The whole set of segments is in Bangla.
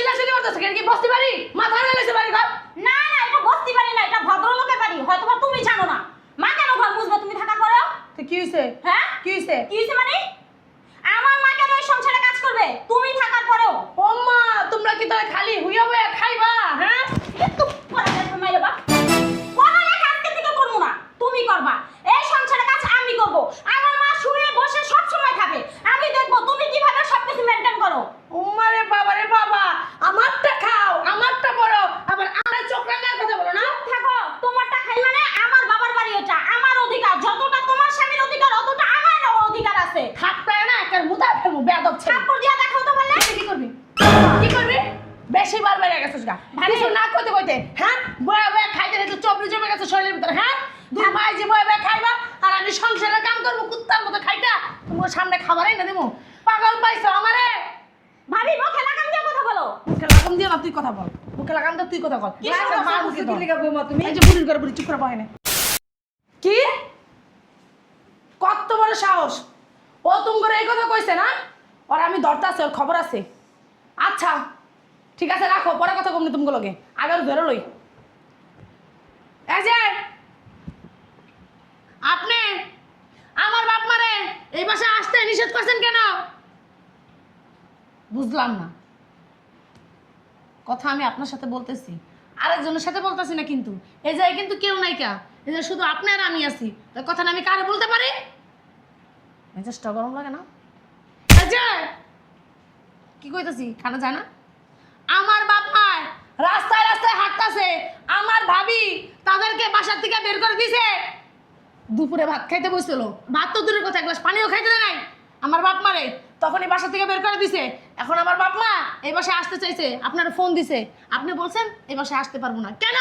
চিল্লাচিল্লি করতেছ কেন? কি বস্তি বাড়ি? মাথা লাগাইছে বাড়ি ঘর? না না, এটা বস্তি বাড়ি না, এটা ভদ্রলোকের বাড়ি। হয়তো বা তুমি জানো না। মা কেন ঘর মুছবে তুমি থাকার পরেও? তো কি হইছে? হ্যাঁ, কি হইছে? কি হইছে মানে? আমার মা কেন এই সংসারে কাজ করবে তুমি থাকার পরেও? ও মা, তোমরা কি তাহলে খালি হুইয়া হুইয়া খাইবা? হ্যাঁ, একটু পড়ালেখা মাইরে বা পড়ালেখা আজকে থেকে করবো না, তুমি করবা। এই সংসারের কাজ আমি করব। আমার মা শুয়ে বসে সব সময় খাবে, আমি দেখবো তুমি কিভাবে সবকিছু মেইনটেইন করো। ওমারে বাবা রে বাবা, আমারটা খাও, আমারটা বড়, আবার আমার চোখ রাঙার কথা বলো না? থাকো, তোমারটা খাই মানে আমার বাবার বাড়ি, এটা আমার অধিকার। যতটা তোমার স্বামীর অধিকার অতটা আমারও অধিকার আছে। থাকবে না একটা মুদা ফেলবো বেয়াদব ছেলে। থাপ্পড় দিয়া দেখাও তো বললে। কি করবি? কি করবি? বেশি বার বেড়ে গেছিস গা। কিছু না কইতে কইতে, হ্যাঁ? বয়া বয়া খাইতে রেখে চবরি জমে গেছে শরীরের ভিতরে, হ্যাঁ? দুই ভাই যে বয়া বয়া খাইবা আর আমি সংসারের কাম করবো কুত্তার মতো খাইটা তোমার সামনে খাবারই না দেবো। পাগল পাইছো আমারে? ভাবি মুখে লাগাম দিয়ে কথা বলো। মুখে লাগাম দিয়ে না, তুই কথা বল। মুখে লাগাম দিয়ে তুই কথা বল। কি সমস্যা? মার মুখে দাও। কি বৌমা তুমি? এই যে বুড়ির ঘরে বুড়ি চুপ করে বহে না। কি? কত বড় সাহস! ও তুমি করে এই কথা কইছে না? ওর আমি ধরতে আছে, ওর খবর আছে। আচ্ছা ঠিক আছে, রাখো, পরে কথা কমনি তুমি লগে। আগে ধরে লই। এই যে আপনি আমার বাপ মারে এই বাসায় আসতে নিষেধ করছেন কেন? বুঝলাম না। কথা আমি আপনার সাথে বলতেছি, আরেকজনের সাথে বলতেছি না কিন্তু। এই জায়গায় কিন্তু কেউ নাই কা, এই যে শুধু আপনি আর আমি আছি। তো কথাটা আমি কারে বলতে পারি? মেজাজটা গরম লাগে না? এই যে কি কইতাছি খানা যায় না? আমার বাপ মা রাস্তায় রাস্তায় হাঁটতাছে, আমার ভাবি তাদেরকে বাসার থেকে বের করে দিছে। দুপুরে ভাত খাইতে বসছিল, ভাত তো দূরের কথা, এক গ্লাস পানিও খাইতে দেয় নাই আমার বাপ মারে। তখনই বাসা থেকে বের করে দিছে। এখন আমার বাপ মা এই বাসায় আসতে চাইছে, আপনার ফোন দিছে, আপনি বলছেন এই বাসায় আসতে পারবো না কেন?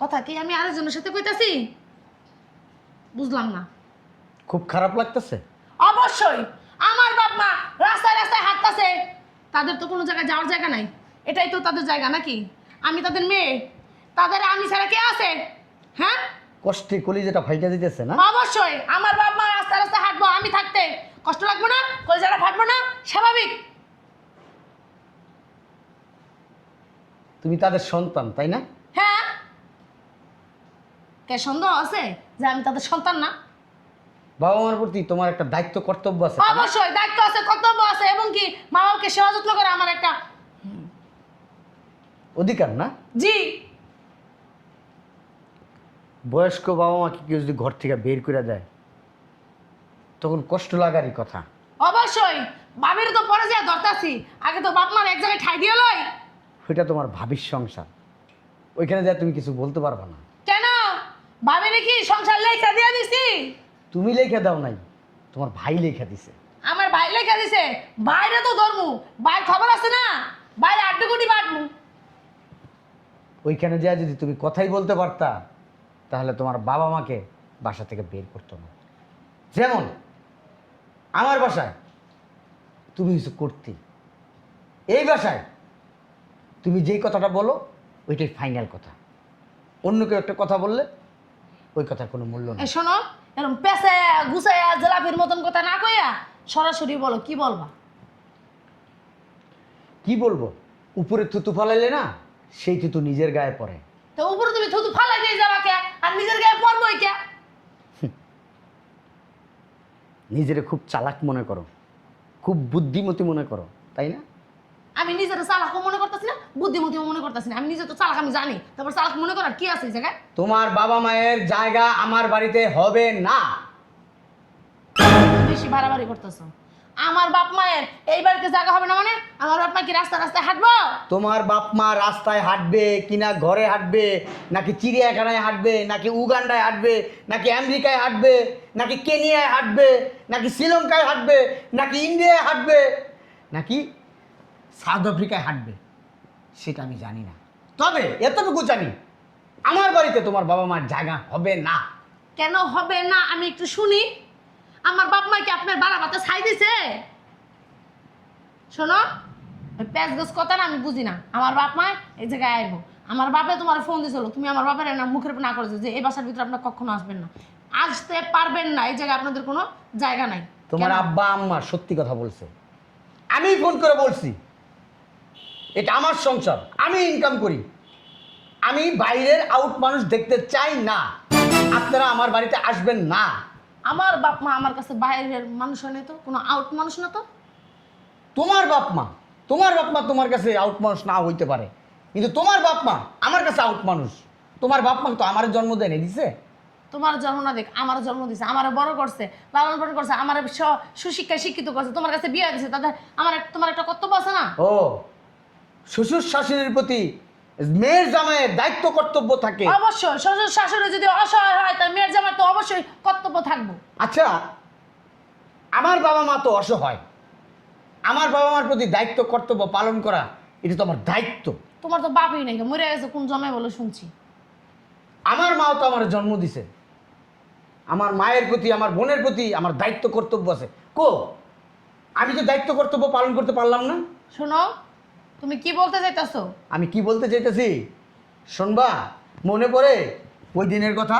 কথা কি আমি আরেকজনের সাথে কইতাছি? বুঝলাম না। খুব খারাপ লাগতেছে। অবশ্যই আমার বাপ মা রাস্তায় রাস্তায় হাঁটতাছে, তাদের তো কোনো জায়গায় যাওয়ার জায়গা নাই। এটাই তো তাদের জায়গা নাকি? আমি তাদের মেয়ে, তাদের আমি ছাড়া কে আছে? হ্যাঁ, কষ্টে কলিজাটা ফাইটা দিতেছে না? অবশ্যই আমার বাপ মা রাস্তায় রাস্তায় হাঁটবো, আমি থাকতে কষ্ট লাগবে না? কলিজাটা ফাটবো না? স্বাভাবিক। তুমি তাদের সন্তান, তাই না? হ্যাঁ, কে সন্দেহ আছে যে আমি তাদের সন্তান না? বাবা মার প্রতি তোমার একটা দায়িত্ব কর্তব্য আছে, তাই না? অবশ্যই দায়িত্ব আছে, কর্তব্য আছে, এবং কি মা বাবাকে সেবা যত্ন করে আমার একটা অধিকার না? জি। বয়স্ক বাবা মাকে কেউ যদি ঘর থেকে বের করে দেয় তখন কষ্ট লাগারই কথা। অবশ্যই বাবির তো পরে যা ধরতাছি, আগে তো বাপ মার এক জায়গায় ঠাই দিয়ে লই। ওইটা তোমার ভাবির সংসার, ওইখানে যা তুমি কিছু বলতে পারবে না। কেন? ভাবি নাকি সংসার লেখা দিয়ে দিছি? তুমি লেখা দাও নাই, তোমার ভাই লেখা দিছে। আমার ভাই লেখা দিছে, বাইরে তো ধরমু, ভাই খবর আছে না, বাইরে আড্ডু গুটি বাটমু। ওইখানে যা যদি তুমি কথাই বলতে পারতা তাহলে তোমার বাবা মাকে বাসা থেকে বের করতো না। যেমন আমার বাসায় তুমি কিছু করতে, এই বাসায় তুমি যেই কথাটা বলো ওইটাই ফাইনাল কথা। অন্য কেউ একটা কথা বললে ওই কথার কোনো মূল্য নেই। এই শোনো, এরকম পেছে গুছাইয়া জেলাপির মতন কথা না কইয়া সরাসরি বলো কি বলবা। কি বলবো? উপরে থুতু ফালাইলে না সেই থুতু নিজের গায়ে পড়ে। তো উপরে তুমি থুতু ফালাই দিয়ে যাবা কে, আর নিজের গায়ে পড়বই কে? নিজেরে খুব চালাক মনে করো, খুব বুদ্ধিমতী মনে করো, তাই না? আমি নিজের চালাক মনে করতেছি না, বুদ্ধিমতী মনে করতেছি না। আমি নিজে তো চালাক, আমি জানি। তারপর চালাক মনে করার কি আছে এই জায়গায়? তোমার বাবা মায়ের জায়গা আমার বাড়িতে হবে না। বেশি বাড়াবাড়ি করতেছো। আমার বাপ মায়ের এই বাড়িতে জায়গা হবে না মানে? আমার বাপ মা কি রাস্তায় রাস্তায় হাঁটবো? তোমার বাপ মা রাস্তায় হাঁটবে কিনা, ঘরে হাঁটবে নাকি চিড়িয়াখানায় হাঁটবে, নাকি উগান্ডায় হাঁটবে, নাকি আমেরিকায় হাঁটবে, নাকি কেনিয়ায় হাঁটবে, নাকি শ্রীলঙ্কায় হাঁটবে, নাকি ইন্ডিয়ায় হাঁটবে, নাকি সাউথ আফ্রিকায় হাঁটবে, সেটা আমি জানি না। তবে এতটুকু জানি আমার বাড়িতে তোমার বাবা মার জায়গা হবে না। কেন হবে না আমি একটু শুনি। আমার বাপ মা কি আপনার বাড়া ভাতে ছাই দিছে? শোনো, প্যাঁচ গোছ কথা না আমি বুঝি না। আমার বাপ মা এই জায়গায় আইবো। আমার বাপে তোমার ফোন দিছিল, তুমি আমার বাপের না মুখের উপর না করেছো যে এই বাসার ভিতরে আপনার কখনো আসবেন না, আসতে পারবেন না, এই জায়গায় আপনাদের কোনো জায়গা নাই। তোমার কেন? আব্বা আম্মা সত্যি কথা বলছে। আমি ফোন করে বলছি এটা আমার সংসার, আমি ইনকাম করি, আমি বাইরের আউট মানুষ দেখতে চাই না। আপনারা আমার বাড়িতে আসবেন না। আমার বাপ মা আমার কাছে বাইরের মানুষ হয় না তো, কোনো আউট মানুষ না তো। তোমার বাপ মা তোমার কাছে আউট মানুষ না হইতে পারে, কিন্তু তোমার বাপ মা আমার কাছে আউট মানুষ। তোমার বাপ মা তো আমার জন্ম দেয়নি, দিছে? তোমার জন্ম না দেখ, আমার জন্ম দিছে, আমার বড় করছে, লালন পালন করছে, আমার সুশিক্ষায় শিক্ষিত করছে, তোমার কাছে বিয়ে দিছে, তাদের তোমার একটা কর্তব্য আছে না? ও, শ্বশুর শাশুড়ির প্রতি মেয়ের জামাইয়ের দায়িত্ব কর্তব্য থাকে। অবশ্যই শ্বশুর শাশুড়ি যদি অসহায় হয় তার মেয়ের জামাই তো অবশ্যই কর্তব্য থাকবো। আচ্ছা, আমার বাবা মা তো অসহায়, আমার বাবা মার প্রতি দায়িত্ব কর্তব্য পালন করা এটা তো আমার দায়িত্ব। তোমার তো বাপই নাই, মরে গেছে কোন জন্মে বলে শুনছি। আমার মাও তো আমার জন্ম দিছে, আমার মায়ের প্রতি আমার বোনের প্রতি আমার দায়িত্ব কর্তব্য আছে। আমি তো দায়িত্ব কর্তব্য পালন করতে পারলাম না। শোনো, তুমি কি বলতে চাইতেছো? আমি কি বলতে চাইতেছি শুনবা? মনে পড়ে ওই দিনের কথা?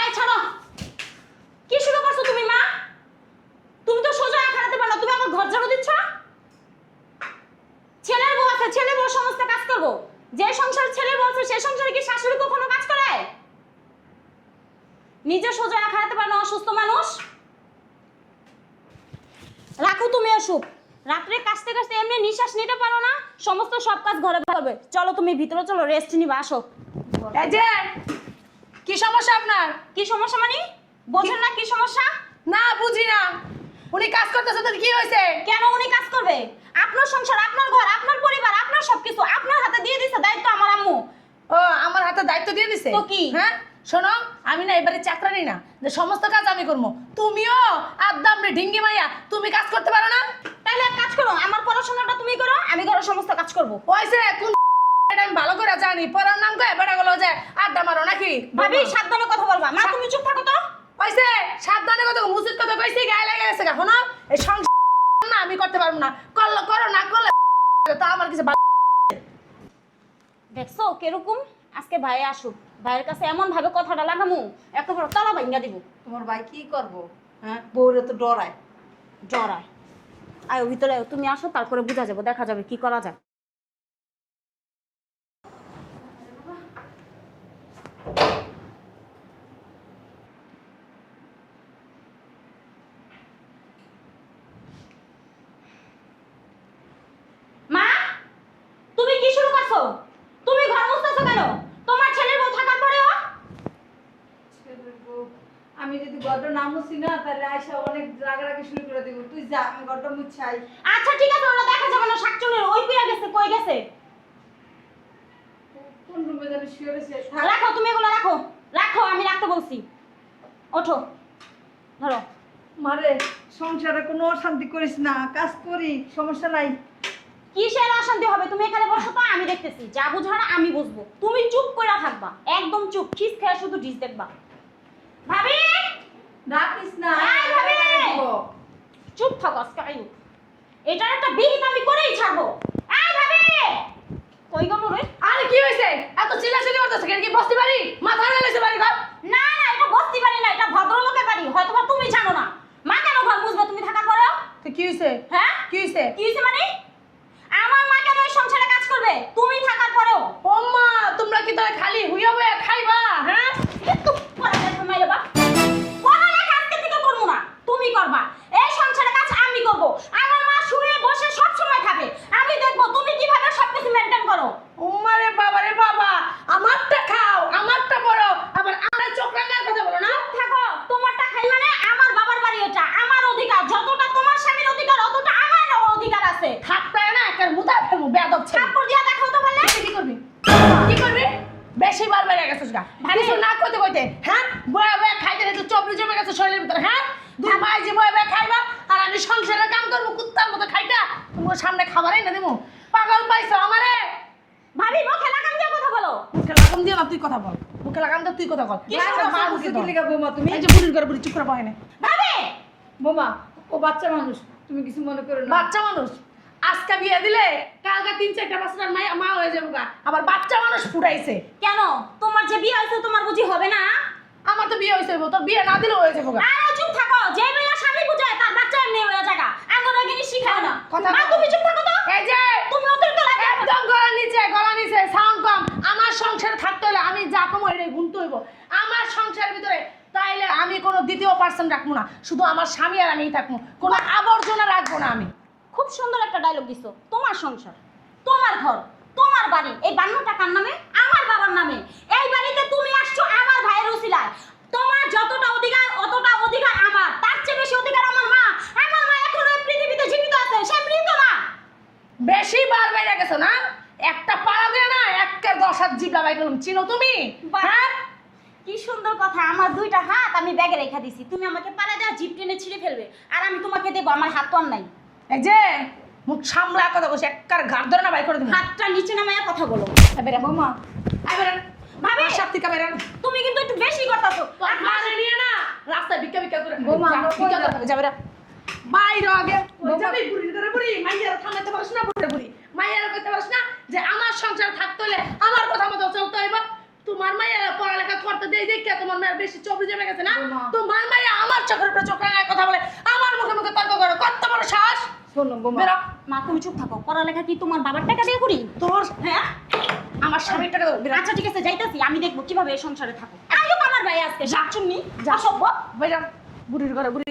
এই ছাড়ো, কি শুরু করছো তুমি মা? তুমি তো সোজা খারাতে পারো, তুমি আমার ঘর ঝাড়ু দিচ্ছ। ছেলের বউ আছে, ছেলে বউ সমস্ত কাজ করবো। যে সংসার ছেলে বউ আছে সে সংসারে কি শাশুড়ি কখনো কাজ করে? নিজে সোজা খারাতে পারো না, অসুস্থ মানুষ। রাখো তুমি ওষুধ, রাত্রে কাশতে কাশতে এমনি নিঃশ্বাস নিতে পারো না, সমস্ত সব কাজ ঘরে করবে। চলো তুমি ভিতরে চলো, রেস্ট নিবা, আসো। এই যে, কি সমস্যা আপনার? কি সমস্যা মানে? বোঝেন না কি সমস্যা? না বুঝি না। উনি কাজ করতেছে তো কি হয়েছে? কেন উনি কাজ করবে? আপনার সংসার, আপনার ঘর, আপনার পরিবার, আপনার সবকিছু আপনার হাতে দিয়ে দিছে দায়িত্ব আমার আম্মু। ও, আমার হাতে দায়িত্ব দিয়ে দিছে তো কি? হ্যাঁ শোনো, আমি না এবারে চাকরানি না যে সমস্ত কাজ আমি করবো। তুমিও আদাম রে ঢিঙ্গি মাইয়া, তুমি কাজ করতে পারো না? তাহলে এক কাজ করো, আমার পড়াশোনাটা তুমি করো, আমি ঘরের সমস্ত কাজ করবো। ওইসে কোন এটা আমি ভালো করে জানি, পড়ার নাম কয়ে বেড়া গেলো যে আড্ডা মারো নাকি? ভাবি সাবধানে কথা বলবা। মা তুমি চুপ থাকো তো। ওইসে সাবধানে কথা, মুসিদ কথা কইছি, গায়ে লেগে গেছে গা। শোনো, এই সংসার না আমি করতে পারবো না, করলো করো, না করলে তো আমার কিছু দেখছো কিরকম? আজকে ভাই আসুক, ভাইয়ের কাছে এমন ভাবে কথাটা লাগামু একেবারে তালা ভাঙ্গা দিব। তোমার ভাই কি করবো? হ্যাঁ, বউরে তো ডরায়। জড়ায় আয় ভিতরে আয়, তুমি আসো, তারপরে বোঝা যাবে, দেখা যাবে কি করা যায়। মা, তুমি কি শুরু করছো? তুমি ঘর মুছতেছো কেন? তোমার ছেলের বউ থাকার পরেও? আমি যদি গড্ড না মুছি না তাহলে আয়সা অনেক রাগারাগি শুরু করে দিব। তুই যা, আমি গড্ড মুছাই। আচ্ছা ঠিক আছে, ওরা দেখা যাবে না। শাকচুনির ওই পিয়া গেছে, কই গেছে? কোন রুমে জানি শুয়ে রয়েছে। রাখো তুমি এগুলো, রাখো রাখো, আমি রাখতে বলছি। ওঠো, ধরো। মারে, সংসারে কোনো অশান্তি করিস না, কাজ করি, সমস্যা নাই। কিসের অশান্তি হবে? তুমি এখানে বসো তো, আমি দেখতেছি। যা বুঝার আমি বুঝবো, তুমি চুপ করে থাকবা, একদম চুপ। খিস খেয়ে শুধু ডিস দেখবা। ভাবি, ডাকিস না। এই ভাবি! চুপ থাকো আজকে। আয়ু, এটার একটা বিহিত আমি করেই ছাড়বো। এই ভাবি, কই গেল রে? আরে কি হয়েছে? এত চিল্লাচিল্লি করতেছে কেন? কি বসতে পারি? মাথা গেলেছে বাড়ি ঘর? না না, এটা বস্তি বাড়ি না, এটা ভদ্রলোকের বাড়ি। হয়তো বা তুমি জানো না। মা কেন ঘর মুছবে তুমি থাকার পরেও? তো কি হয়েছে? হ্যাঁ, কি হয়েছে? কি হইছে মানে? আমার মা কেন এই সংসারে কাজ করবে তুমি থাকার পরেও? ও মা, তোমরা কি তাহলে খালি হুইয়া হইয়া খাইবা? হ্যাঁ, একটু পড়ালেখা মাইরে বা। পড়ালেখা আজকে থেকে করবো না, তুমি করবা। এই সংসারে কাজ আমি করব। আমার মা শুয়ে বসে সব সময় খাবে, আমি দেখবো তুমি কিভাবে সবকিছু মেইনটেইন করো। ওমারে বাবা রে বাবা, আমারটা খাও, আমারটা বড়, আবার আমার চোখ রাঙার কথা বলো না? থাকো, তোমারটা খাই মানে আমার বাবার বাড়ি, এটা আমার অধিকার। যতটা তোমার স্বামীর অধিকার অতটা আমারও অধিকার আছে। থাকবে না, একার মুতা ফেলবো, বেয়াদব ছেলে। থাপ্পড় দিয়া দেখাও তো বললে। কি করবি? কি করবি? বেশি বার বেড়ে গেছিস গা। ভাবি। কিছু না কইতে কইতে, হ্যাঁ, বয়া বয়া খাইতে খাইতে চবরি জমে গেছে শরীরের ভিতরে। হ্যাঁ, দুই মাই যে বয়া বয়া খাইবা আর আমি সংসারের কাম করবো কুত্তার মতো খাইটা, তোমার সামনে খাবারই না দেবো। পাগল পাইছো আমারে? ভাবি মুখে লাগাম দিয়ে কথা বলো। মুখে লাগাম দিয়ে না, তুই কথা বল। মুখে লাগাম তো তুই কথা কর কি লাগাম তো মার মুখে কি দাও। লিগা বৌমা তুমি? এই যে বুড়ির ঘরে বুড়ি চুপ করে বহে না ভাবি বৌমা ও বাচ্চা মানুষ, তুমি কিছু মনে করো না। বাচ্চা মানুষ আজকে বিয়ে দিলে কালকে 3-4টা বছরের মা হয়ে যাবে গা। আবার বাচ্চা মানুষ ফুটাইছে কেন তোমার যে বিয়ে হয়েছে তোমার বুঝি হবে না? আমার তো বিয়ে হয়েছে তোর বিয়ে না দিলে হয়ে যাবে গা। আরে চুপ থাকো, যে মেয়ে স্বামী বুঝায় তার বাচ্চা এমনি হয়ে জায়গা আঙ্গুর আগে শিখায় না। কথা মা বল। তুমি চুপ থাকো তো। এই যে তুমি অতিরিক্ত লাগে একদম গলা নিচে সাউন্ড কম। আমার সংসারে থাকতে হলে আমি যা কমো এটাই গুনতে হইব আমার সংসারের ভিতরে। তাইলে আমি কোনো দ্বিতীয় পার্সন রাখবো না, শুধু আমার স্বামী আর আমিই থাকবো, কোনো আবর্জনা রাখবো না আমি। খুব সুন্দর একটা ডায়লগ দিছো। তোমার সংসার, তোমার ঘর, তোমার বাড়ি, এই 52 টাকার নামে আমার বাবার নামে। এই বাড়িতে তুমি আসছো আমার ভাইয়ের উসিলায়। তোমার যতটা অধিকার অতটা অধিকার আমার, তার চেয়ে বেশি অধিকার আমার মা। আমার মা এখনো এই পৃথিবীতে জীবিত আছে, সে মৃত না। বেশি বার বাইরে গেছো না, একটা পাড়া দিয়ে না একটা 10 হাত জিবলা বাই করলাম। চিনো তুমি? বাহ। হ্যাঁ কি সুন্দর কথা। আমার 2টা হাত আমি ব্যাগে রেখে দিছি, তুমি আমাকে পালা দেওয়া জিপ টেনে ছিঁড়ে ফেলবে, আর আমি তোমাকে দেবো। আমার হাত তো আর নাই। এই যে মুখ সামলা কথা বসে একবার ঘাট ধরে না বাই করে দিবি। হাতটা নিচে নামায়া কথা বলো। বেরা বৌমা বেরা ভাবি সাপ্তিকা বেরা তুমি কিন্তু একটু বেশি করতেছো। তোর মারে নিয়ে না রাস্তায় ভিক্ষা করে বৌমা, যা, আমরা কই ভিক্ষা যাবো? করতে যাবে রে বাইরে আগে বৌমা। যাবি বুড়ির ঘরে বুড়ি মাইয়ার থামাইতে পারিস না বুড়ি মাইয়ার কইতে পারিস না যে আমার সংসার থাকতে হলে আমার কথা মতো চলতে হইব। তোমার মাইয়া পড়ালেখা করতে দেই দেখে তোমার মায়ের বেশি চবরি জমে গেছে না। বৌমা। তোমার মাইয়া আমার চোখের উপরে চোখ রাঙায় কথা বলে, আমার মুখে মুখে তর্ক করে, কত বড় সাহস। শোনো বৌমা, বেরা মা তুমি চুপ থাকো। পড়ালেখা কি তোমার বাবার টাকা দিয়ে করি? তোর হ্যাঁ আমার স্বামীর টাকা দেবো বেরা আচ্ছা ঠিক আছে, যাইতাছি। আমি দেখবো কিভাবে এই সংসারে থাকো। আইও আমার ভাই আজকে শাকচুন্নি যা সব বেরা বুড়ির ঘরে বুড়ি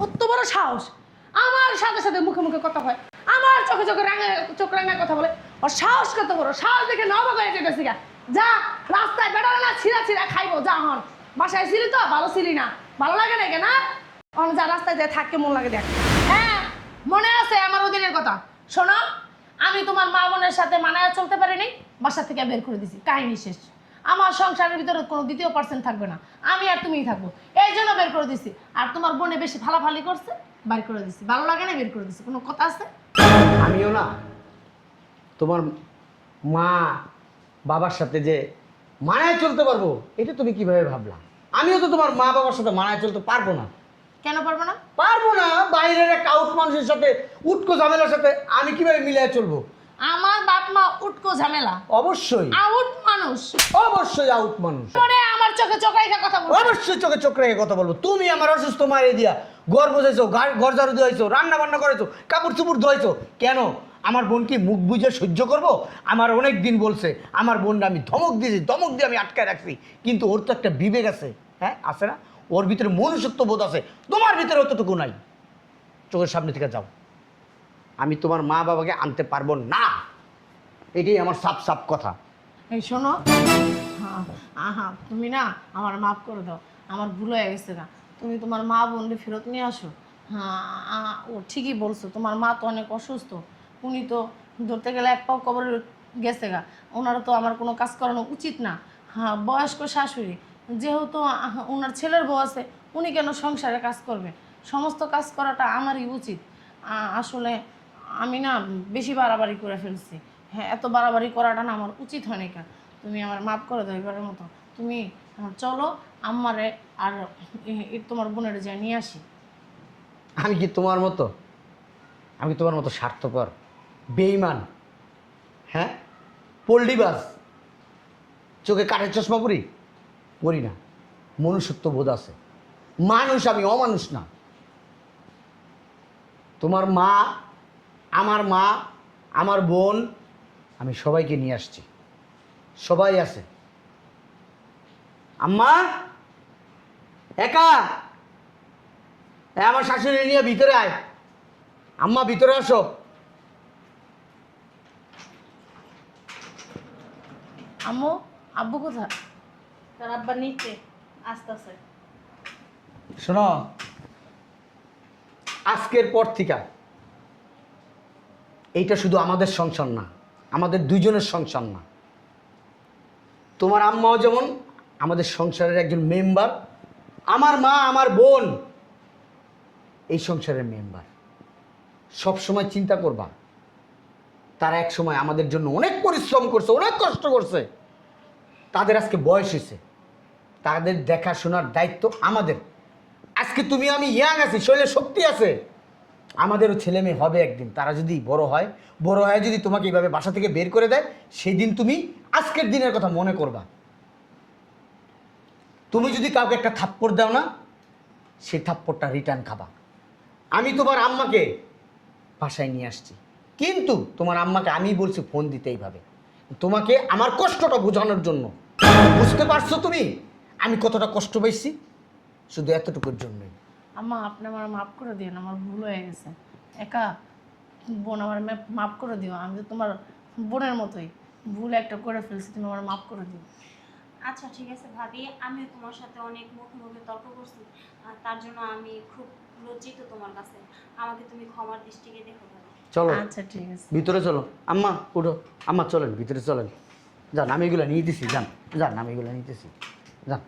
কত বড় সাহস, আমার সাথে সাথে মুখে মুখে কথা হয়, আমার চোখে চোখে চোখ রাঙায় কথা বলে। আর সাহস কত বড়, সাহস দেখে নবাক হয়ে যেতেছি গা। যা রাস্তায় বেড়ালে না ছিঁড়া ছিঁড়া খাইবো যা। হন বাসায় ছিলি তো ভালো ছিলি না, ভালো লাগে না কেন? অন যা রাস্তায় যায় থাকতে মন লাগে দেখ। হ্যাঁ মনে আছে আমার ওদিনের কথা। শোনো, আমি তোমার মা বোনের সাথে মানায় চলতে পারিনি, বাসা থেকে বের করে দিছি, কাহিনী শেষ। আমার সংসারের ভিতরে কোনো দ্বিতীয় পার্সন থাকবে না, আমি আর তুমিই থাকবো, এই জন্য বের করে দিছি। আর তোমার বোনে বেশি ফালাফালি করছে, বের করে দিছি, ভালো লাগে না বের করে দিছি। কোনো কথা আছে? আমিও না তোমার মা বাবার সাথে যে মানায় চলতে পারবো, এটা তুমি কিভাবে ভাবলা? আমিও তো তোমার মা বাবার সাথে মানায় চলতে পারবো না। কেন পারবো না? পারবো না, বাইরের একটা আউট মানুষের সাথে উটকো ঝামেলার সাথে আমি কিভাবে মিলিয়ে চলবো? আমার বাপ মা উটকো ঝামেলা, অবশ্যই আউট মানুষ। অবশ্যই আউট মানুষ, পরে আমার চোখে চোখ রেখে কথা বলবো। অবশ্যই চোখে চোখ রেখে কথা বলবো। তুমি আমার অসুস্থ মারিয়ে দিয়া ঘর বসেছো, ঘর ঝাড়ু দিয়েছো, রান্না বান্না করেছো, কাপড় চুপড় ধোয়াইছো। কেন? আমার বোন কি মুখ বুঝে সহ্য করবো? আমার অনেক দিন বলছে, আমার বোনটা আমি ধমক দিয়েছি, ধমক দিয়ে আমি আটকায় রাখছি, কিন্তু ওর তো একটা বিবেক আছে, হ্যাঁ আছে না? ওর ভিতরে মনুষ্যত্ব বোধ আছে, তোমার ভিতরে অতটুকু নাই। চোখের সামনে থেকে যাও, আমি তোমার মা বাবাকে আনতে পারবো না, এটাই আমার সাপ সাপ কথা। এই শোনো, হ্যাঁ আহা তুমি না আমার মাফ করে দাও, আমার ভুল হয়ে গেছে না। তুমি তোমার মা বোনকে ফেরত নিয়ে আসো। হ্যাঁ ও ঠিকই বলছো, তোমার মা তো অনেক অসুস্থ, উনি তো ধরতে গেলে এক পাও কবরে গেছে গা, ওনারও তো আমার কোনো কাজ করানো উচিত না। হ্যাঁ বয়স্ক শাশুড়ি, যেহেতু ওনার ছেলের বউ আছে, উনি কেন সংসারে কাজ করবে? সমস্ত কাজ করাটা আমারই উচিত। আসলে আমি না বেশি বাড়াবাড়ি করে ফেলছি। হ্যাঁ এত বাড়াবাড়ি করাটা না আমার উচিত হয়নি। কেন তুমি আমার মাফ করে দাও এবারের মতো। তুমি চলো আমারে আর তোমার বোনের যা নিয়ে আসি। আমি কি তোমার মতো? আমি তোমার মতো স্বার্থপর, বেঈমান, হ্যাঁ পল্ডিবাজ, চোখে কাঠের চশমা পরি? পরি না, মনুষ্যত্ব বোধ আছে, মানুষ আমি, অমানুষ না। তোমার মা, আমার বোন, আমি সবাইকে নিয়ে আসছি, সবাই আছে। আম্মা একা, আমার শাশুড়ি নিয়ে ভিতরে আয়। আম্মা ভিতরে আসো। আম্মু আব্বু কোথায়? তার আব্বা নিচে আসতেছে। শোনো, আজকের পর থেকে এইটা শুধু আমাদের সংসার না, আমাদের দুইজনের সংসার না। তোমার আম্মাও যেমন আমাদের সংসারের একজন মেম্বার, আমার মা, আমার বোন এই সংসারের মেম্বার। সব সময় চিন্তা করবা, তারা এক সময় আমাদের জন্য অনেক পরিশ্রম করছে, অনেক কষ্ট করছে। তাদের আজকে বয়স হয়েছে, তাদের দেখাশোনার দায়িত্ব আমাদের। আজকে তুমি আমি ইয়াং আছি, শরীরে শক্তি আছে, আমাদেরও ছেলে মেয়ে হবে একদিন। তারা যদি বড় হয় যদি তোমাকে এইভাবে বাসা থেকে বের করে দেয়, সেই দিন তুমি আজকের দিনের কথা মনে করবা। তুমি যদি কাউকে একটা থাপ্পড় দাও না, সেই থাপ্পড়টা রিটার্ন খাবা। আমি তোমার আম্মাকে বাসায় নিয়ে আসছি, কিন্তু তোমার আম্মাকে আমি বলছি ফোন দিতে এইভাবে, তোমাকে আমার কষ্টটা বোঝানোর জন্য। বুঝতে পারছো তুমি আমি কতটা কষ্ট পাইছি? শুধু এতটুকুর জন্যই। আম্মা আপনি আমার মাফ করে দিন, আমার ভুল হয়ে গেছে। একা বোন আমার মাফ করে দিও, আমি তো তোমার বোনের মতোই, ভুল একটা করে ফেলছি, তুমি আমার মাফ করে দিও। আচ্ছা ঠিক আছে ভাবি, আমিও তোমার সাথে অনেক মুখে তর্ক করছি, আর তার জন্য আমি খুব লজ্জিত তোমার কাছে। আমাকে তুমি ক্ষমার দৃষ্টিকে দেখো ভাবি। চলো আচ্ছা ঠিক আছে। ভিতরে চলো। আম্মা উঠো, আম্মা চলেন ভিতরে চলেন। যান, আমি এগুলো নিয়ে দিছি, যান যান, আমি এগুলো নিতেছি, যান।